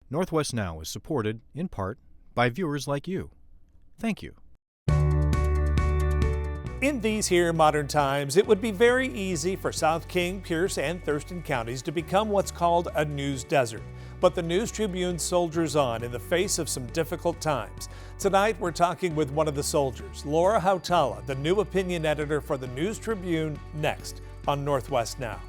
Northwest Now is supported, in part, by viewers like you. Thank you. In these here modern times, it would be very easy for South King, Pierce, and Thurston counties to become what's called a news desert. But the News Tribune soldiers on in the face of some difficult times. Tonight, we're talking with one of the soldiers, Laura Hautala, the new opinion editor for the News Tribune, next on Northwest Now.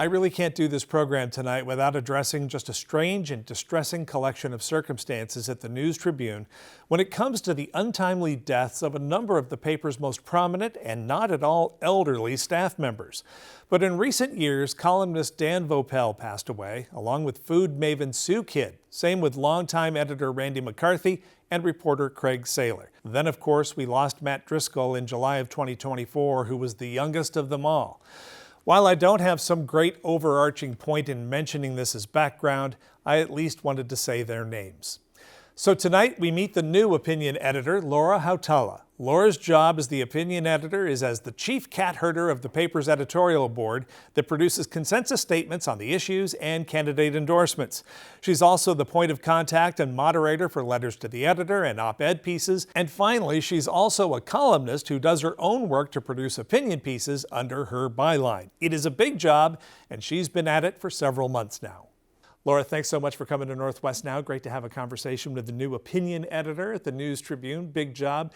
I really can't do this program tonight without addressing just a strange and distressing collection of circumstances at the News Tribune when it comes to the untimely deaths of a number of the paper's most prominent and not at all elderly staff members. But in recent years, columnist Dan Vopel passed away, along with food maven Sue Kidd. Same with longtime editor Randy McCarthy and reporter Craig Saylor. Then, of course, we lost Matt Driscoll in July of 2024, who was the youngest of them all. While I don't have some great overarching point in mentioning this as background, I at least wanted to say their names. So tonight we meet the new opinion editor, Laura Hautala. Laura's job as the opinion editor is as the chief cat herder of the paper's editorial board that produces consensus statements on the issues and candidate endorsements. She's also the point of contact and moderator for letters to the editor and op-ed pieces. And finally, she's also a columnist who does her own work to produce opinion pieces under her byline. It is a big job, and she's been at it for several months now. Laura, thanks so much for coming to Northwest Now. Great to have a conversation with the new opinion editor at the News Tribune. Big job.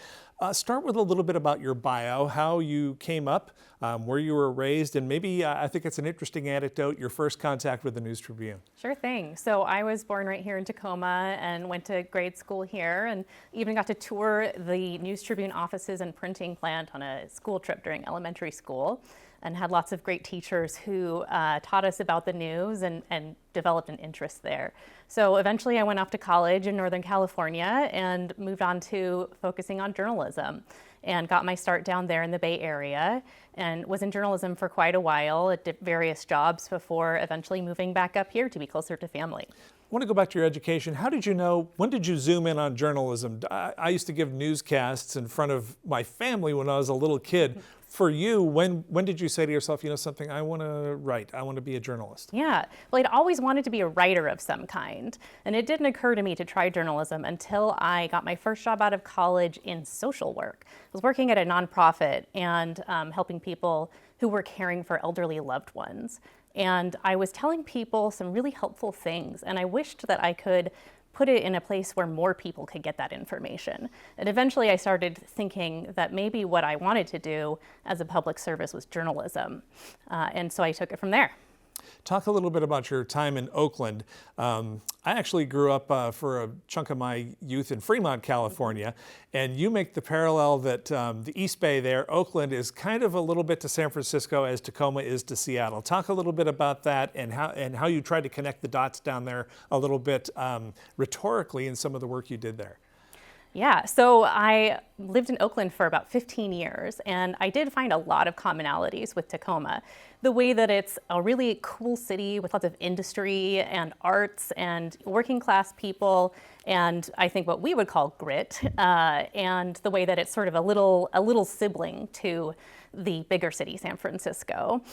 Start with a little bit about your bio, how you came up, where you were raised, and maybe I think it's an interesting anecdote, your first contact with the News Tribune. Sure thing. So I was born right here in Tacoma and went to grade school here and even got to tour the News Tribune offices and printing plant on a school trip during elementary school, and had lots of great teachers who taught us about the news and developed an interest there. So eventually I went off to college in Northern California and moved on to focusing on journalism and got my start down there in the Bay Area and was in journalism for quite a while at various jobs before eventually moving back up here to be closer to family. I want to go back to your education. How did you know, when did you zoom in on journalism? I used to give newscasts in front of my family when I was a little kid. For you, when did you say to yourself, you know something, I want to write, I want to be a journalist? Yeah, well, I'd always wanted to be a writer of some kind. And it didn't occur to me to try journalism until I got my first job out of college in social work. I was working at a nonprofit and helping people who were caring for elderly loved ones. And I was telling people some really helpful things, and I wished that I could put it in a place where more people could get that information. And eventually I started thinking that maybe what I wanted to do as a public service was journalism. And so I took it from there. Talk a little bit about your time in Oakland. I actually grew up for a chunk of my youth in Fremont, California, and you make the parallel that the East Bay there, Oakland, is kind of a little bit to San Francisco as Tacoma is to Seattle. Talk a little bit about that and how you tried to connect the dots down there a little bit rhetorically in some of the work you did there. Yeah, so I lived in Oakland for about 15 years, and I did find a lot of commonalities with Tacoma. The way that it's a really cool city with lots of industry and arts and working class people, and I think what we would call grit, and the way that it's sort of a little sibling to the bigger city, San Francisco.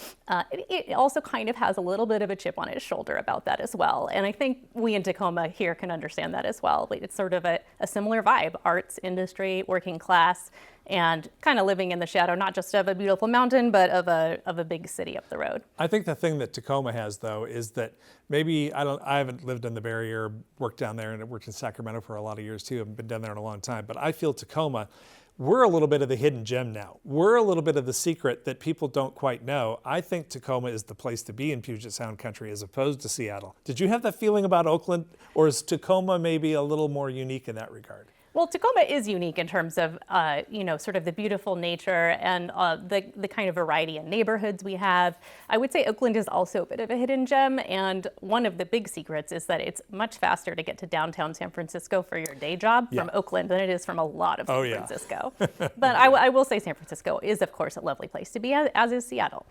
It also kind of has a little bit of a chip on its shoulder about that as well. And I think we in Tacoma here can understand that as well. It's sort of a similar vibe, arts, industry, working class, and kind of living in the shadow, not just of a beautiful mountain, but of a big city up the road. I think the thing that Tacoma has, though, is that maybe, I haven't lived in the Bay Area, worked down there, and I worked in Sacramento for a lot of years too. I haven't been down there in a long time, but I feel Tacoma, we're a little bit of the hidden gem now. We're a little bit of the secret that people don't quite know. I think Tacoma is the place to be in Puget Sound country as opposed to Seattle. Did you have that feeling about Oakland, or is Tacoma maybe a little more unique in that regard? Well, Tacoma is unique in terms of, sort of the beautiful nature and the kind of variety in neighborhoods we have. I would say Oakland is also a bit of a hidden gem, and one of the big secrets is that it's much faster to get to downtown San Francisco for your day job from Oakland than it is from a lot of San Francisco. But I will say San Francisco is, of course, a lovely place to be, as is Seattle.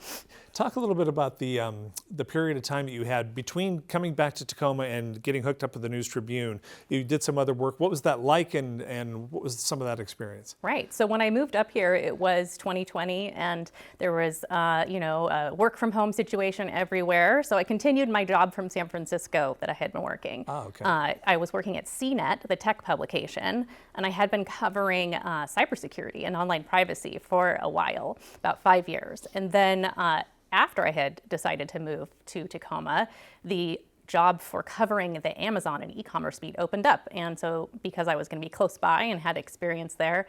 Talk a little bit about the period of time that you had between coming back to Tacoma and getting hooked up with the News Tribune. You did some other work. What was that like, and what was some of that experience? Right. So when I moved up here, it was 2020, and there was, a work from home situation everywhere. So I continued my job from San Francisco that I had been working. Oh, okay. I was working at CNET, the tech publication, and I had been covering cybersecurity and online privacy for a while, about 5 years. And then after I had decided to move to Tacoma, the job for covering the Amazon and e-commerce beat opened up. And so because I was going to be close by and had experience there,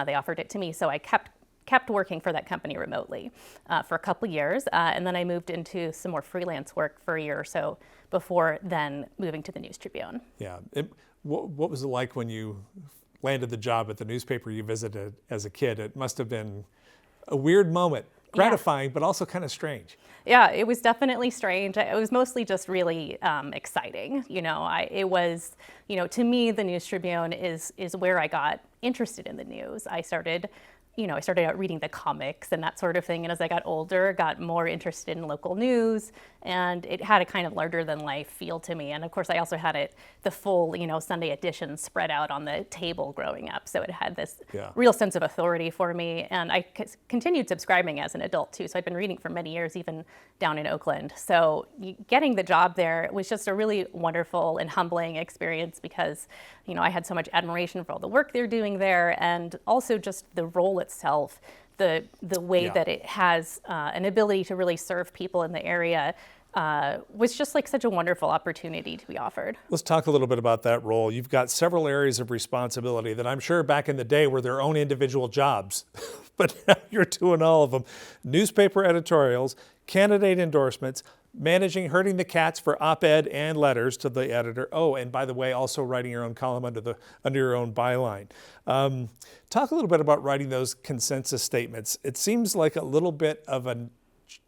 they offered it to me. So I kept working for that company remotely for a couple years. And then I moved into some more freelance work for a year or so before then moving to the News Tribune. Yeah. What was it like when you landed the job at the newspaper you visited as a kid? It must have been a weird moment. Gratifying, but also kind of strange. Yeah, it was definitely strange. It was mostly just really exciting. It was, to me, the News Tribune is where I got interested in the news. I started out reading the comics and that sort of thing. And as I got older, got more interested in local news, and it had a kind of larger than life feel to me. And of course, I also had the full, Sunday edition spread out on the table growing up. So it had this real sense of authority for me. And I continued subscribing as an adult too. So I'd been reading for many years, even down in Oakland. So getting the job there was just a really wonderful and humbling experience because, I had so much admiration for all the work they're doing there, and also just the role itself, the way that it has an ability to really serve people in the area was just like such a wonderful opportunity to be offered. Let's talk a little bit about that role. You've got several areas of responsibility that I'm sure back in the day were their own individual jobs, but now you're doing all of them. Newspaper editorials, candidate endorsements, managing Herding the Cats for op-ed and letters to the editor. Oh, and by the way, also writing your own column under your own byline. Talk a little bit about writing those consensus statements. It seems like a little bit of a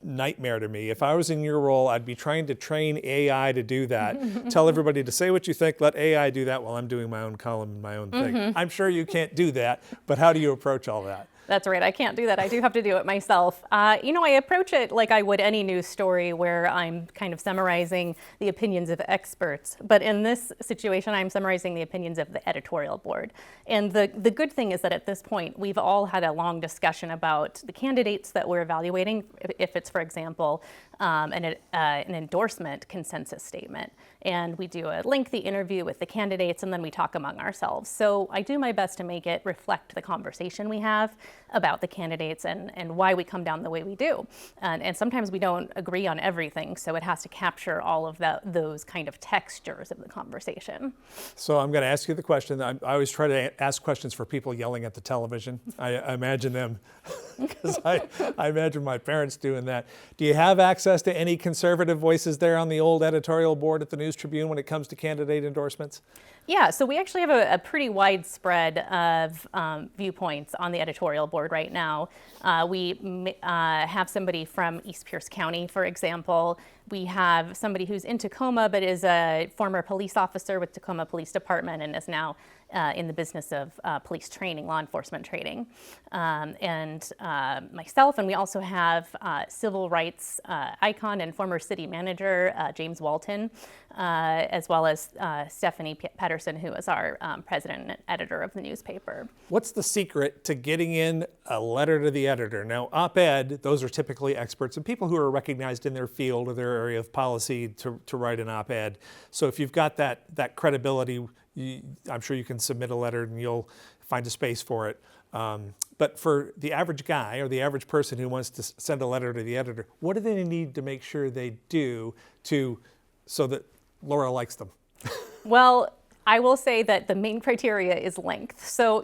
nightmare to me. If I was in your role, I'd be trying to train AI to do that. Tell everybody to say what you think, let AI do that while I'm doing my own column and my own thing. I'm sure you can't do that, but how do you approach all that? That's right. I can't do that. I do have to do it myself. I approach it like I would any news story where I'm kind of summarizing the opinions of experts. But in this situation, I'm summarizing the opinions of the editorial board. And the good thing is that at this point, we've all had a long discussion about the candidates that we're evaluating, if it's, for example, an endorsement consensus statement. And we do a lengthy interview with the candidates, and then we talk among ourselves. So I do my best to make it reflect the conversation we have about the candidates and why we come down the way we do. And sometimes we don't agree on everything, so it has to capture all of those kind of textures of the conversation. So I'm going to ask you the question. I always try to ask questions for people yelling at the television. I imagine them, because I imagine my parents doing that. Do you have access to any conservative voices there on the old editorial board at the News Tribune when it comes to candidate endorsements? Yeah, so we actually have a pretty wide spread of viewpoints on the editorial board right now. We have somebody from East Pierce County, for example. We have somebody who's in Tacoma but is a former police officer with Tacoma Police Department and is now in the business of police training, law enforcement training, and myself. And we also have civil rights icon and former city manager James Walton, as well as Stephanie Pedersen, who is our president and editor of the newspaper. What's the secret to getting in a letter to the editor? Now, op-ed, those are typically experts and people who are recognized in their field or their area of policy to write an op-ed. So if you've got that credibility, I'm sure you can submit a letter and you'll find a space for it. But for the average guy or the average person who wants to send a letter to the editor, what do they need to make sure they do so that Laura likes them? Well, I will say that the main criteria is length. So,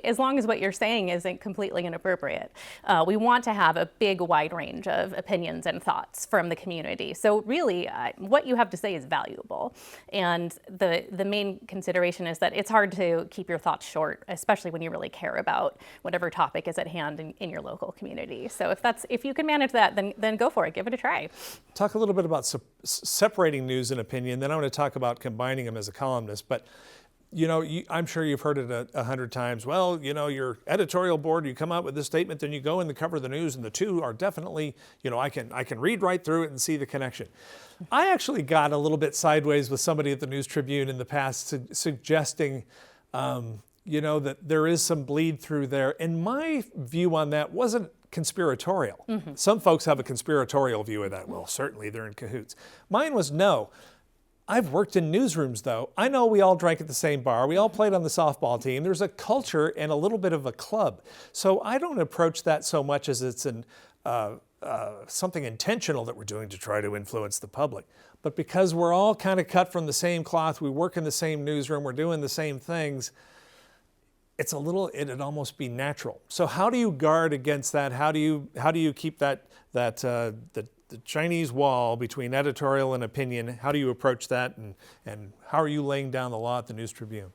as long as what you're saying isn't completely inappropriate, we want to have a big, wide range of opinions and thoughts from the community. So really, what you have to say is valuable. And the main consideration is that it's hard to keep your thoughts short, especially when you really care about whatever topic is at hand in your local community. So if you can manage that, then go for it. Give it a try. Talk a little bit about separating news and opinion. Then I'm going to talk about combining them as a columnist. But I'm sure you've heard it 100 times. Well, your editorial board, you come out with this statement, then you go in the cover of the news, and the two are definitely, I can read right through it and see the connection. I actually got a little bit sideways with somebody at the News Tribune in the past suggesting, that there is some bleed through there. And my view on that wasn't conspiratorial. Mm-hmm. Some folks have a conspiratorial view of that. Well, certainly they're in cahoots. Mine was no. I've worked in newsrooms, though. I know we all drank at the same bar. We all played on the softball team. There's a culture and a little bit of a club. So I don't approach that so much as it's something intentional that we're doing to try to influence the public. But because we're all kind of cut from the same cloth, we work in the same newsroom, we're doing the same things, it'd almost be natural. So how do you guard against that? How do you keep the Chinese wall between editorial and opinion? How do you approach that, and how are you laying down the law at the News Tribune?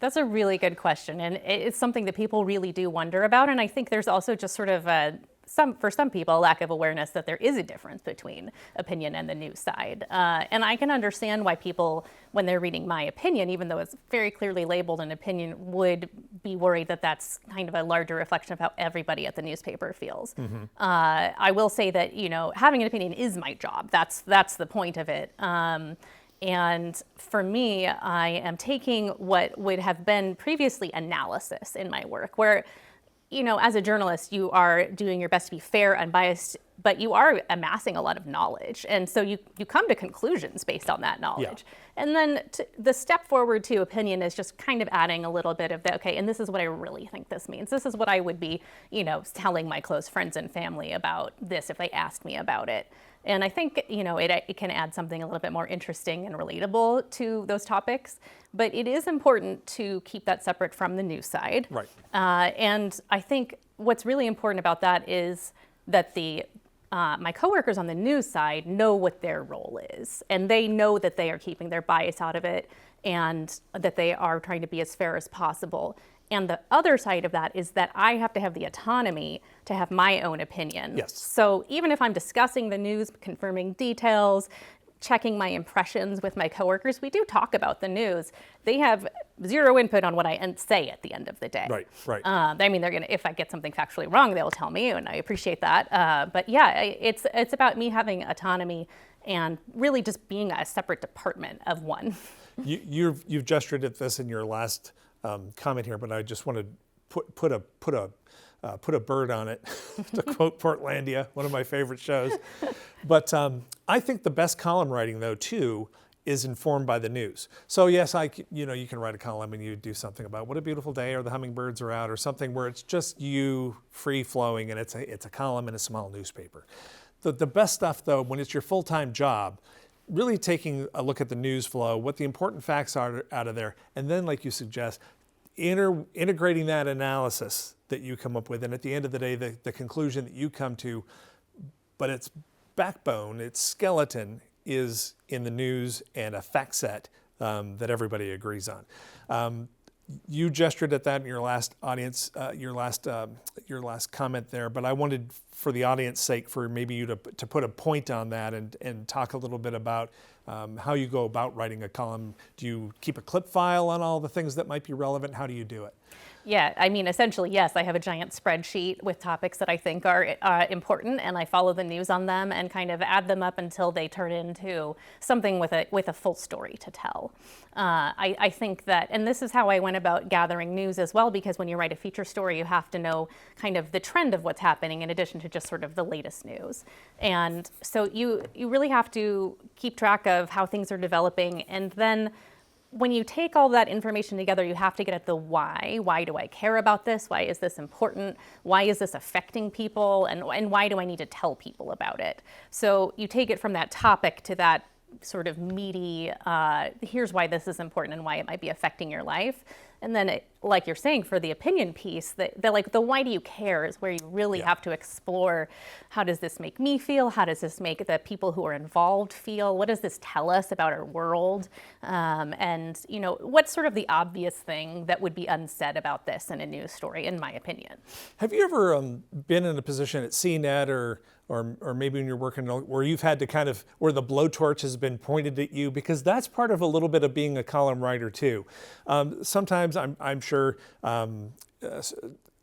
That's a really good question, and it's something that people really do wonder about. And I think there's also just sort of for some people, a lack of awareness that there is a difference between opinion and the news side. And I can understand why people, when they're reading my opinion, even though it's very clearly labeled an opinion, would be worried that that's kind of a larger reflection of how everybody at the newspaper feels. Mm-hmm. I will say that, having an opinion is my job. That's the point of it. And for me, I am taking what would have been previously analysis in my work, where as a journalist, you are doing your best to be fair, unbiased, but you are amassing a lot of knowledge. And so you come to conclusions based on that knowledge. Yeah. And then the step forward to opinion is just kind of adding a little bit of and this is what I really think this means. This is what I would be, telling my close friends and family about this if they asked me about it. And I think, it can add something a little bit more interesting and relatable to those topics. But it is important to keep that separate from the news side. Right. And I think what's really important about that is that my coworkers on the news side know what their role is. And they know that they are keeping their bias out of it and that they are trying to be as fair as possible. And the other side of that is that I have to have the autonomy to have my own opinion. Yes. So even if I'm discussing the news, confirming details, checking my impressions with my coworkers, we do talk about the news. They have zero input on what I say at the end of the day. Right. They're gonna, if I get something factually wrong, they'll tell me, and I appreciate that. But yeah, it's about me having autonomy and really just being a separate department of one. You've gestured at this in your last comment here, but I just want to put a bird on it, to quote Portlandia, one of my favorite shows. But I think the best column writing, though, too, is informed by the news. So yes, you can write a column and you do something about what a beautiful day, or the hummingbirds are out, or something where it's just you free flowing, and it's a column in a small newspaper. The best stuff, though, when it's your full-time job, really taking a look at the news flow, what the important facts are out of there, and then, like you suggest, integrating that analysis that you come up with, and at the end of the day, the conclusion that you come to, but its backbone, its skeleton, is in the news and a fact set that everybody agrees on. You gestured at that in your last your last comment there, but I wanted, for the audience sake, for maybe you to put a point on that and talk a little bit about how you go about writing a column. Do you keep a clip file on all the things that might be relevant? How do you do it? Yeah, I mean, essentially, yes, I have a giant spreadsheet with topics that I think are important, and I follow the news on them and kind of add them up until they turn into something with a full story to tell. I think that, and this is how I went about gathering news as well, because when you write a feature story, you have to know kind of the trend of what's happening in addition to just sort of the latest news. And so you really have to keep track of how things are developing, and then when you take all that information together, you have to get at the why. Why do I care about this? Why is this important? Why is this affecting people? And why do I need to tell people about it? So you take it from that topic to that sort of meaty, here's why this is important and why it might be affecting your life. And then, like you're saying, for the opinion piece, the why do you care is where you really have to explore, how does this make me feel? How does this make the people who are involved feel? What does this tell us about our world? And, what's sort of the obvious thing that would be unsaid about this in a news story, in my opinion? Have you ever been in a position at CNET or maybe when you're working where you've had to where the blowtorch has been pointed at you? Because that's part of a little bit of being a column writer too. Sometimes I'm sure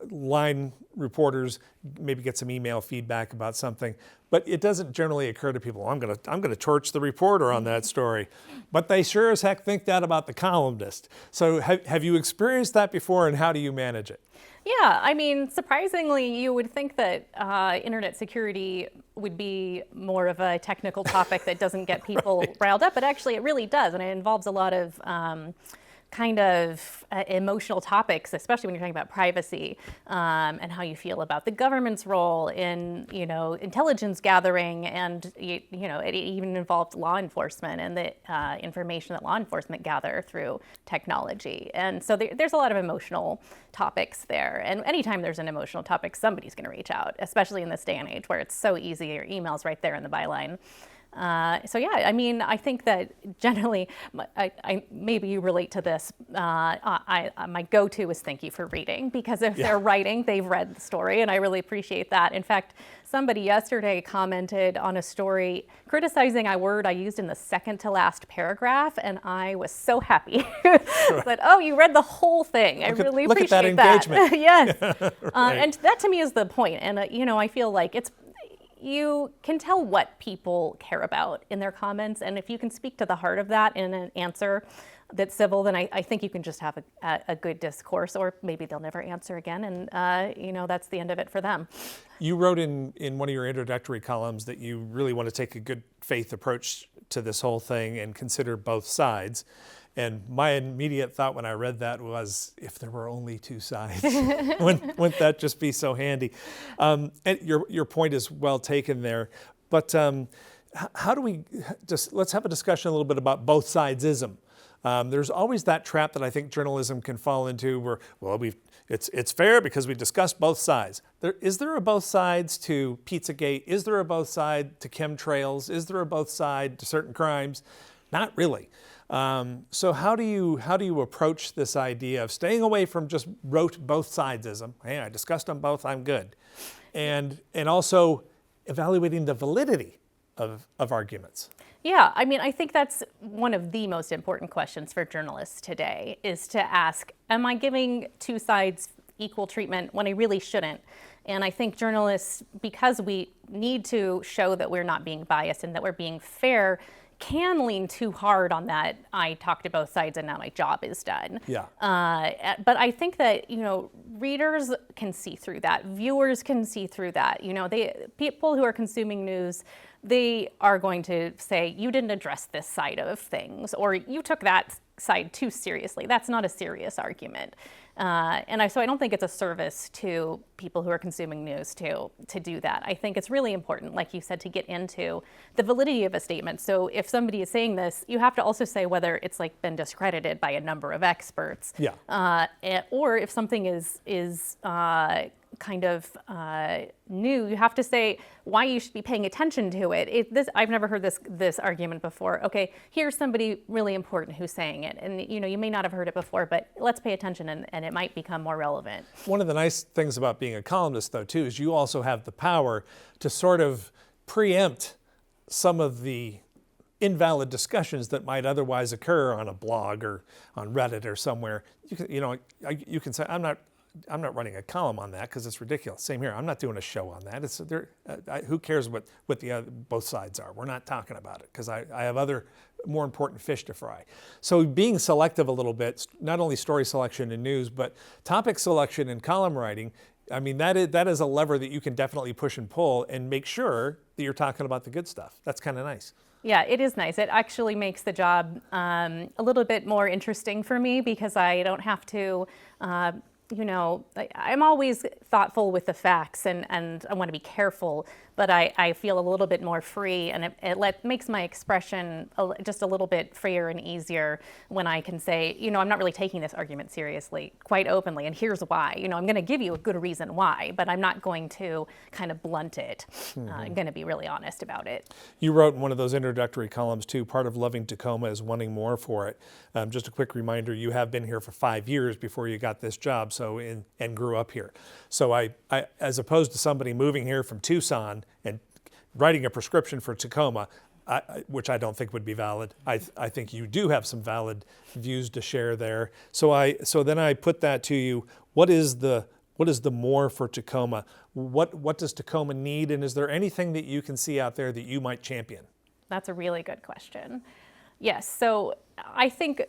line reporters maybe get some email feedback about something, but it doesn't generally occur to people, I'm gonna torch the reporter on that story. But they sure as heck think that about the columnist. So have you experienced that before, and how do you manage it? Yeah, I mean, surprisingly, you would think that internet security would be more of a technical topic that doesn't get people riled up, but actually it really does, and it involves a lot of emotional topics, especially when you're talking about privacy, and how you feel about the government's role in, intelligence gathering, and it even involved law enforcement and the information that law enforcement gather through technology. And so there's a lot of emotional topics there. And anytime there's an emotional topic, somebody's going to reach out, especially in this day and age where it's so easy. Your email's right there in the byline. So yeah, I mean, I think that generally, maybe you relate to this. My go-to is thank you for reading, because if they're writing, they've read the story, and I really appreciate that. In fact, somebody yesterday commented on a story criticizing a word I used in the second to last paragraph, and I was so happy. That, oh, you read the whole thing. I really appreciate that. Look at that engagement. Yes. Right. And that to me is the point. And I feel like you can tell what people care about in their comments, and if you can speak to the heart of that in an answer that's civil, then I think you can just have a good discourse, or maybe they'll never answer again, and that's the end of it for them. You wrote in one of your introductory columns that you really want to take a good faith approach to this whole thing and consider both sides. And my immediate thought when I read that was, if there were only two sides, wouldn't that just be so handy? And your point is well taken there. But how do we let's have a discussion a little bit about both sidesism. There's always that trap that I think journalism can fall into where, well, it's fair because we discussed both sides. Is there a both sides to Pizzagate? Is there a both side to chemtrails? Is there a both side to certain crimes? Not really. So how do you approach this idea of staying away from just rote both sidesism? Hey, I discussed them both, I'm good. And also evaluating the validity of arguments. Yeah, I mean, I think that's one of the most important questions for journalists today, is to ask, am I giving two sides equal treatment when I really shouldn't? And I think journalists, because we need to show that we're not being biased and that we're being fair, can lean too hard on that. I talked to both sides and now my job is done. Yeah. But I think that, readers can see through that. Viewers can see through that. People who are consuming news, they are going to say, you didn't address this side of things, or you took that side too seriously. That's not a serious argument. So I don't think it's a service to people who are consuming news to do that. I think it's really important, like you said, to get into the validity of a statement. So if somebody is saying this, you have to also say whether it's been discredited by a number of experts. Yeah. Or if something is new, you have to say why you should be paying attention to it. I've never heard this argument before. Okay, here's somebody really important who's saying it, and you may not have heard it before, but let's pay attention, and it might become more relevant. One of the nice things about being a columnist, though, too, is you also have the power to sort of preempt some of the invalid discussions that might otherwise occur on a blog or on Reddit or somewhere. You can say, I'm not running a column on that because it's ridiculous. Same here. I'm not doing a show on that. Who cares what both sides are? We're not talking about it because I have other more important fish to fry. So being selective a little bit, not only story selection in news, but topic selection in column writing, I mean, that is a lever that you can definitely push and pull and make sure that you're talking about the good stuff. That's kind of nice. Yeah, it is nice. It actually makes the job a little bit more interesting for me because I don't have to I'm always thoughtful with the facts and I want to be careful, but I feel a little bit more free, and it makes my expression just a little bit freer and easier when I can say, I'm not really taking this argument seriously, quite openly, and here's why. I'm going to give you a good reason why, but I'm not going to kind of blunt it. I'm going to be really honest about it. You wrote in one of those introductory columns too, part of loving Tacoma is wanting more for it. Just a quick reminder, you have been here for 5 years before you got this job, and grew up here. So I as opposed to somebody moving here from Tucson and writing a prescription for Tacoma, which I don't think would be valid. I think you do have some valid views to share there. So then I put that to you. What is the more for Tacoma? What does Tacoma need, and is there anything that you can see out there that you might champion? That's a really good question. Yes, so I think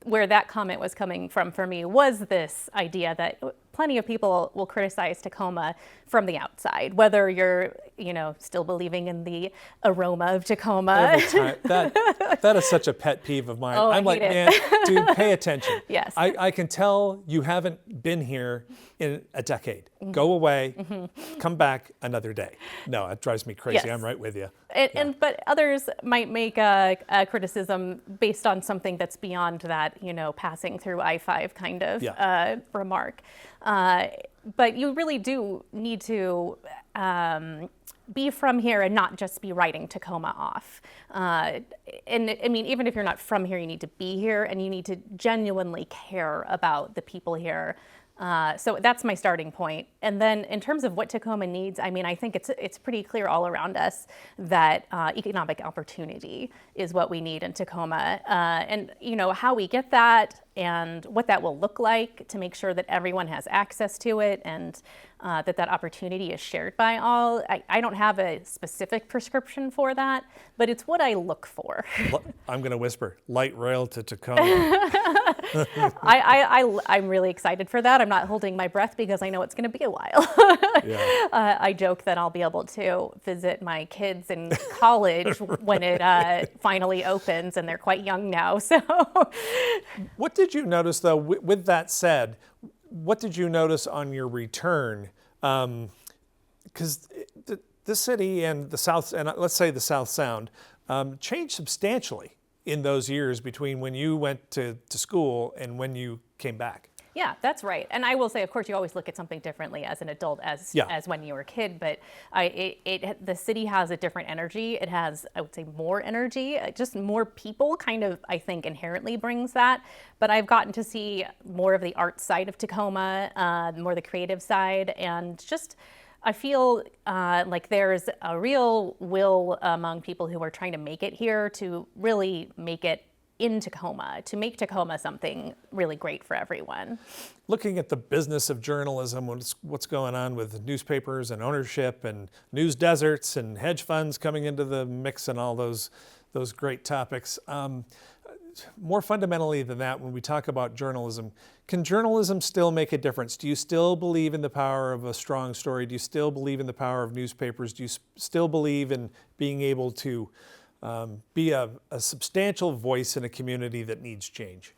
where that comment was coming from for me was this idea that plenty of people will criticize Tacoma from the outside, whether you're, still believing in the aroma of Tacoma. Every time. That is such a pet peeve of mine. Oh, I'm like, man, dude, pay attention. Yes. I can tell you haven't been here in a decade. Go away, come back another day. No, it drives me crazy. Yes. I'm right with you. But others might make a criticism based on something that's beyond that, passing through I-5 kind of remark. But you really do need to be from here and not just be writing Tacoma off. And I mean, even if you're not from here, you need to be here, and you need to genuinely care about the people here. So that's my starting point. And then in terms of what Tacoma needs, I mean, I think it's pretty clear all around us that economic opportunity is what we need in Tacoma. And how we get that and what that will look like to make sure that everyone has access to it, and that opportunity is shared by all. I don't have a specific prescription for that, but it's what I look for. I'm going to whisper, light rail to Tacoma. I'm really excited for that. I'm not holding my breath because I know it's going to be a while. I joke that I'll be able to visit my kids in college when it finally opens, and they're quite young now. So, what did you notice, though, with that said, what did you notice on your return? Because the city and the South, and let's say the South Sound, changed substantially in those years between when you went to school and when you came back. Yeah, that's right. And I will say, of course, you always look at something differently as an adult as when you were a kid. But the city has a different energy. It has, I would say, more energy. Just more people kind of, I think, inherently brings that. But I've gotten to see more of the art side of Tacoma, more the creative side, and just I feel like there's a real will among people who are trying to make it here to really make it in Tacoma, to make Tacoma something really great for everyone. Looking at the business of journalism, what's going on with newspapers and ownership and news deserts and hedge funds coming into the mix and all those great topics. More fundamentally than that, when we talk about journalism, can journalism still make a difference? Do you still believe in the power of a strong story? Do you still believe in the power of newspapers? Do you still believe in being able to be a substantial voice in a community that needs change?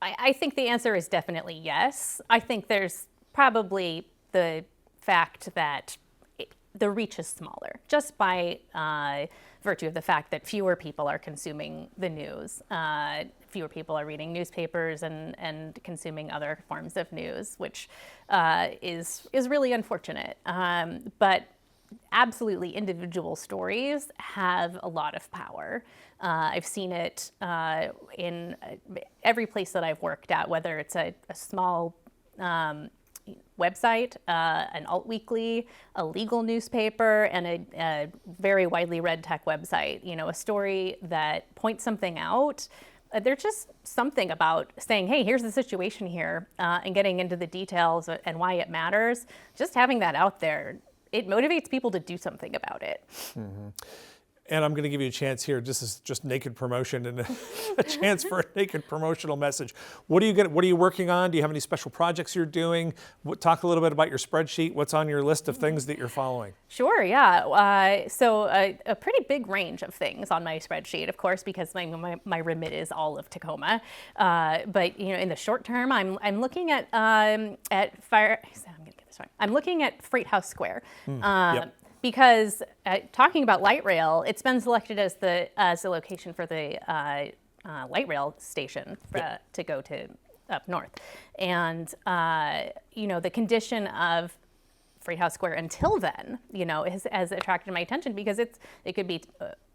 I think the answer is definitely yes. I think there's probably the fact that the reach is smaller, just by virtue of the fact that fewer people are consuming the news. Fewer people are reading newspapers and consuming other forms of news, which is really unfortunate. But absolutely, individual stories have a lot of power. I've seen it in every place that I've worked at, whether it's a small website, an alt weekly, a legal newspaper, and a very widely read tech website. A story that points something out. There's just something about saying, hey, here's the situation here, and getting into the details and why it matters. Just having that out there, it motivates people to do something about it. Mm-hmm. And I'm going to give you a chance here. This is just naked promotion and a chance for a naked promotional message. What are you working on? Do you have any special projects you're doing? Talk a little bit about your spreadsheet. What's on your list of things that you're following? Sure, yeah. So a pretty big range of things on my spreadsheet, of course, because my remit is all of Tacoma. But in the short term, I'm looking at fire. I'm going to get this right. I'm looking at Freight House Square. Yep. because talking about light rail, it's been selected as the location for the light rail station to go to up north. And, the condition of Freight House Square until then, has attracted my attention because it could be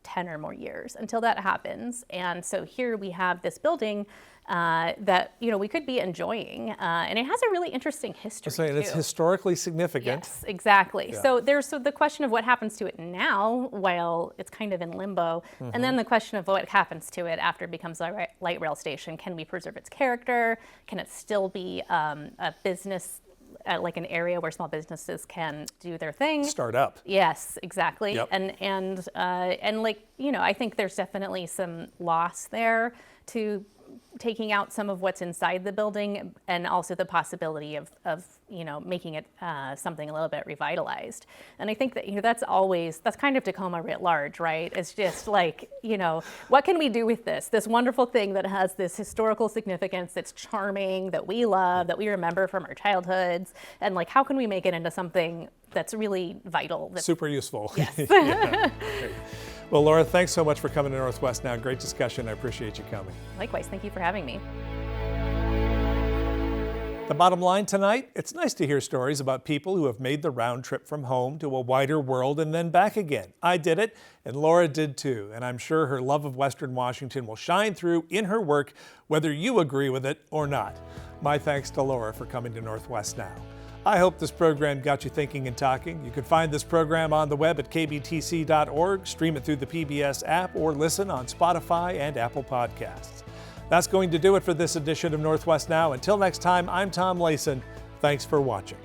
10 or more years until that happens. And so here we have this building that, we could be enjoying. And it has a really interesting history, too. It's historically significant. Yes, exactly. Yeah. So there's the question of what happens to it now while it's kind of in limbo. And then the question of what happens to it after it becomes a light rail station. Can we preserve its character? Can it still be a business, like an area where small businesses can do their thing? Start up. Yes, exactly. Yep. And I think there's definitely some loss there to taking out some of what's inside the building, and also the possibility of making it something a little bit revitalized. And I think that that's kind of Tacoma writ large, right? It's just like, what can we do with this wonderful thing that has this historical significance, that's charming, that we love, that we remember from our childhoods, and like, how can we make it into something that's really vital? That's super useful. Yes. Yeah. Great. Well, Laura, thanks so much for coming to Northwest Now. Great discussion. I appreciate you coming. Likewise, thank you for having me. The bottom line tonight, it's nice to hear stories about people who have made the round trip from home to a wider world and then back again. I did it, and Laura did too, and I'm sure her love of Western Washington will shine through in her work, whether you agree with it or not. My thanks to Laura for coming to Northwest Now. I hope this program got you thinking and talking. You can find this program on the web at kbtc.org, stream it through the PBS app, or listen on Spotify and Apple Podcasts. That's going to do it for this edition of Northwest Now. Until next time, I'm Tom Layson. Thanks for watching.